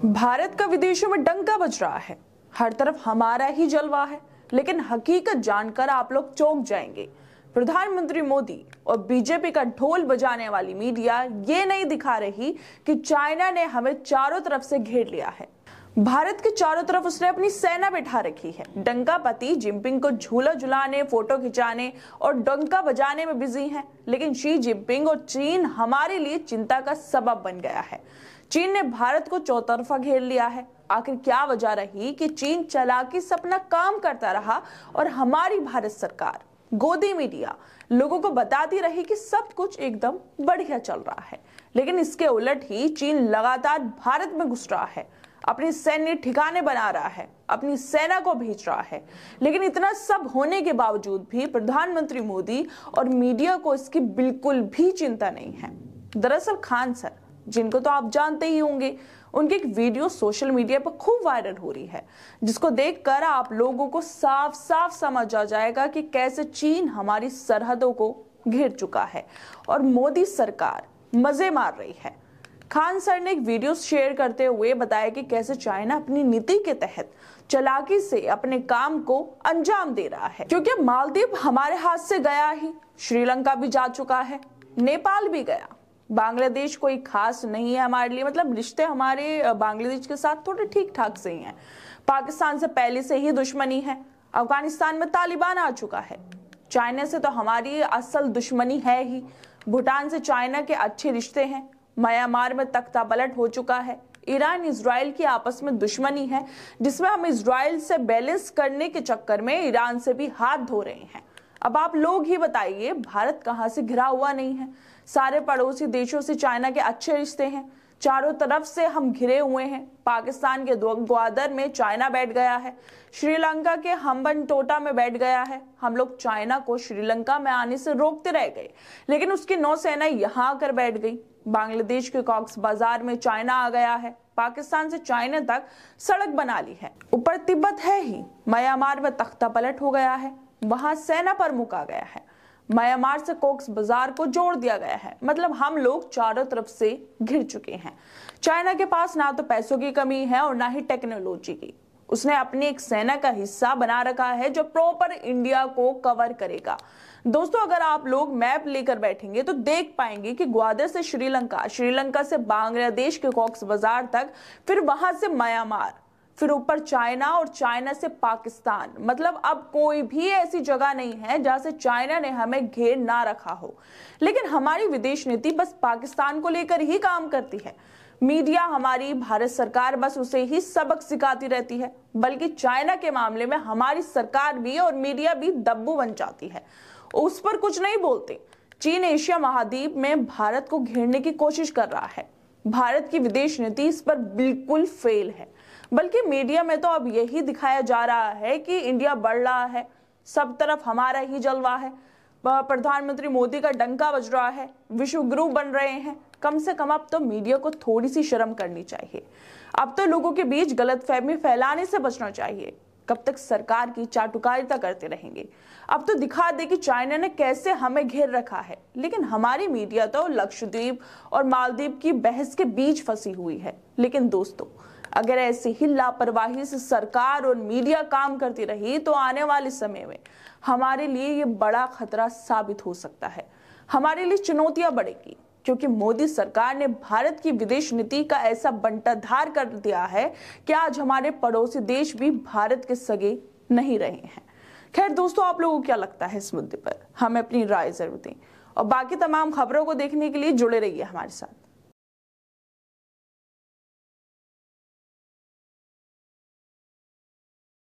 भारत का विदेशों में डंका बज रहा है। हर तरफ हमारा ही जलवा है, लेकिन हकीकत जानकर आप लोग चौंक जाएंगे। प्रधानमंत्री मोदी और बीजेपी का ढोल बजाने वाली मीडिया ये नहीं दिखा रही कि चाइना ने हमें चारों तरफ से घेर लिया है। भारत के चारों तरफ उसने अपनी सेना बैठा रखी है। डंका पति जिनपिंग को झूला झुलाने, फोटो खिंचाने और डंका बजाने में बिजी हैं, लेकिन शी जिनपिंग और चीन हमारे लिए चिंता का सबब बन गया है। चीन ने भारत को चौतरफा घेर लिया है। आखिर क्या वजह रही कि चीन चालाकी से अपना काम करता रहा और हमारी भारत सरकार, गोदी मीडिया लोगों को बताती रही कि सब कुछ एकदम बढ़िया चल रहा है, लेकिन इसके उलट ही चीन लगातार भारत में घुस रहा है, अपने सैन्य ठिकाने बना रहा है, अपनी सेना को भेज रहा है। लेकिन इतना सब होने के बावजूद भी प्रधानमंत्री मोदी और मीडिया को इसकी बिल्कुल भी चिंता नहीं है। दरअसल खान सर, जिनको तो आप जानते ही होंगे, उनकी एक वीडियो सोशल मीडिया पर खूब वायरल हो रही है, जिसको देखकर आप लोगों को साफ साफ समझ आ जाएगा कि कैसे चीन हमारी सरहदों को घेर चुका है और मोदी सरकार मजे मार रही है। खान सर ने एक वीडियो शेयर करते हुए बताया कि कैसे चाइना अपनी नीति के तहत चालाकी से अपने काम को अंजाम दे रहा है, क्योंकि मालदीव हमारे हाथ से गया ही, श्रीलंका भी जा चुका है, नेपाल भी गया, बांग्लादेश कोई खास नहीं है हमारे लिए, मतलब रिश्ते हमारे बांग्लादेश के साथ थोड़े ठीक ठाक से ही हैं। पाकिस्तान से पहले से ही दुश्मनी है, अफगानिस्तान में तालिबान आ चुका है, चाइना से तो हमारी असल दुश्मनी है ही, भूटान से चाइना के अच्छे रिश्ते हैं, म्यांमार में तख्ता पलट हो चुका है, ईरान इजराइल की आपस में दुश्मनी है, जिसमें हम इजराइल से बैलेंस करने के चक्कर में ईरान से भी हाथ धो रहे हैं। अब आप लोग ही बताइए, भारत कहां से घिरा हुआ नहीं है? सारे पड़ोसी देशों से चाइना के अच्छे रिश्ते हैं, चारों तरफ से हम घिरे हुए हैं। पाकिस्तान के ग्वादर में चाइना बैठ गया है, श्रीलंका के हम्बनटोटा में बैठ गया है। हम लोग चाइना को श्रीलंका में आने से रोकते रह गए, लेकिन उसकी नौसेना यहाँ आकर बैठ गई। बांग्लादेश के कॉक्स बाजार में चाइना आ गया है, पाकिस्तान से चाइना तक सड़क बना ली है। ऊपर तिब्बत है ही, म्यांमार में तख्ता पलट हो गया है, वहां सेना प्रमुख आ गया है, म्यांमार से कॉक्स बाजार को जोड़ दिया गया है। मतलब हम लोग चारों तरफ से घिर चुके हैं। चाइना के पास ना तो पैसों की कमी है और ना ही टेक्नोलॉजी की। उसने अपनी एक सेना का हिस्सा बना रखा है जो प्रॉपर इंडिया को कवर करेगा। दोस्तों, अगर आप लोग मैप लेकर बैठेंगे तो देख पाएंगे कि ग्वादर से श्रीलंका, श्रीलंका से बांग्लादेश के कॉक्स बाजार तक, फिर वहां से म्यांमार, फिर ऊपर चाइना और चाइना से पाकिस्तान। मतलब अब कोई भी ऐसी जगह नहीं है जहां से चाइना ने हमें घेर ना रखा हो। लेकिन हमारी विदेश नीति बस पाकिस्तान को लेकर ही काम करती है। मीडिया, हमारी भारत सरकार बस उसे ही सबक सिखाती रहती है, बल्कि चाइना के मामले में हमारी सरकार भी और मीडिया भी दब्बू बन जाती है, उस पर कुछ नहीं बोलते। चीन एशिया महाद्वीप में भारत को घेरने की कोशिश कर रहा है। भारत की विदेश नीति इस पर बिल्कुल फेल है, बल्कि मीडिया में तो अब यही दिखाया जा रहा है कि इंडिया बढ़ रहा है, सब तरफ हमारा ही जलवा है, प्रधानमंत्री मोदी का डंका बज रहा है, विश्व गुरु बन रहे हैं। कम से कम अब तो मीडिया को थोड़ी सी शर्म करनी चाहिए। अब तो लोगों के बीच गलतफहमी फैलाने से बचना चाहिए। कब तक सरकार की चाटुकारिता करते रहेंगे? अब तो दिखा दे कि चाइना ने कैसे हमें घेर रखा है। लेकिन हमारी मीडिया तो लक्षद्वीप और मालदीव की बहस के बीच फंसी हुई है। लेकिन दोस्तों, अगर ऐसी ही लापरवाही से सरकार और मीडिया काम करती रही तो आने वाले समय में हमारे लिए ये बड़ा खतरा साबित हो सकता है। हमारे लिए चुनौतियां बढ़ेगी, क्योंकि मोदी सरकार ने भारत की विदेश नीति का ऐसा बंटाधार कर दिया है कि आज हमारे पड़ोसी देश भी भारत के सगे नहीं रहे हैं। खैर दोस्तों, आप लोगों को क्या लगता है इस मुद्दे पर? हमें अपनी राय जरूर दें और बाकी तमाम खबरों को देखने के लिए जुड़े रहिए हमारे साथ।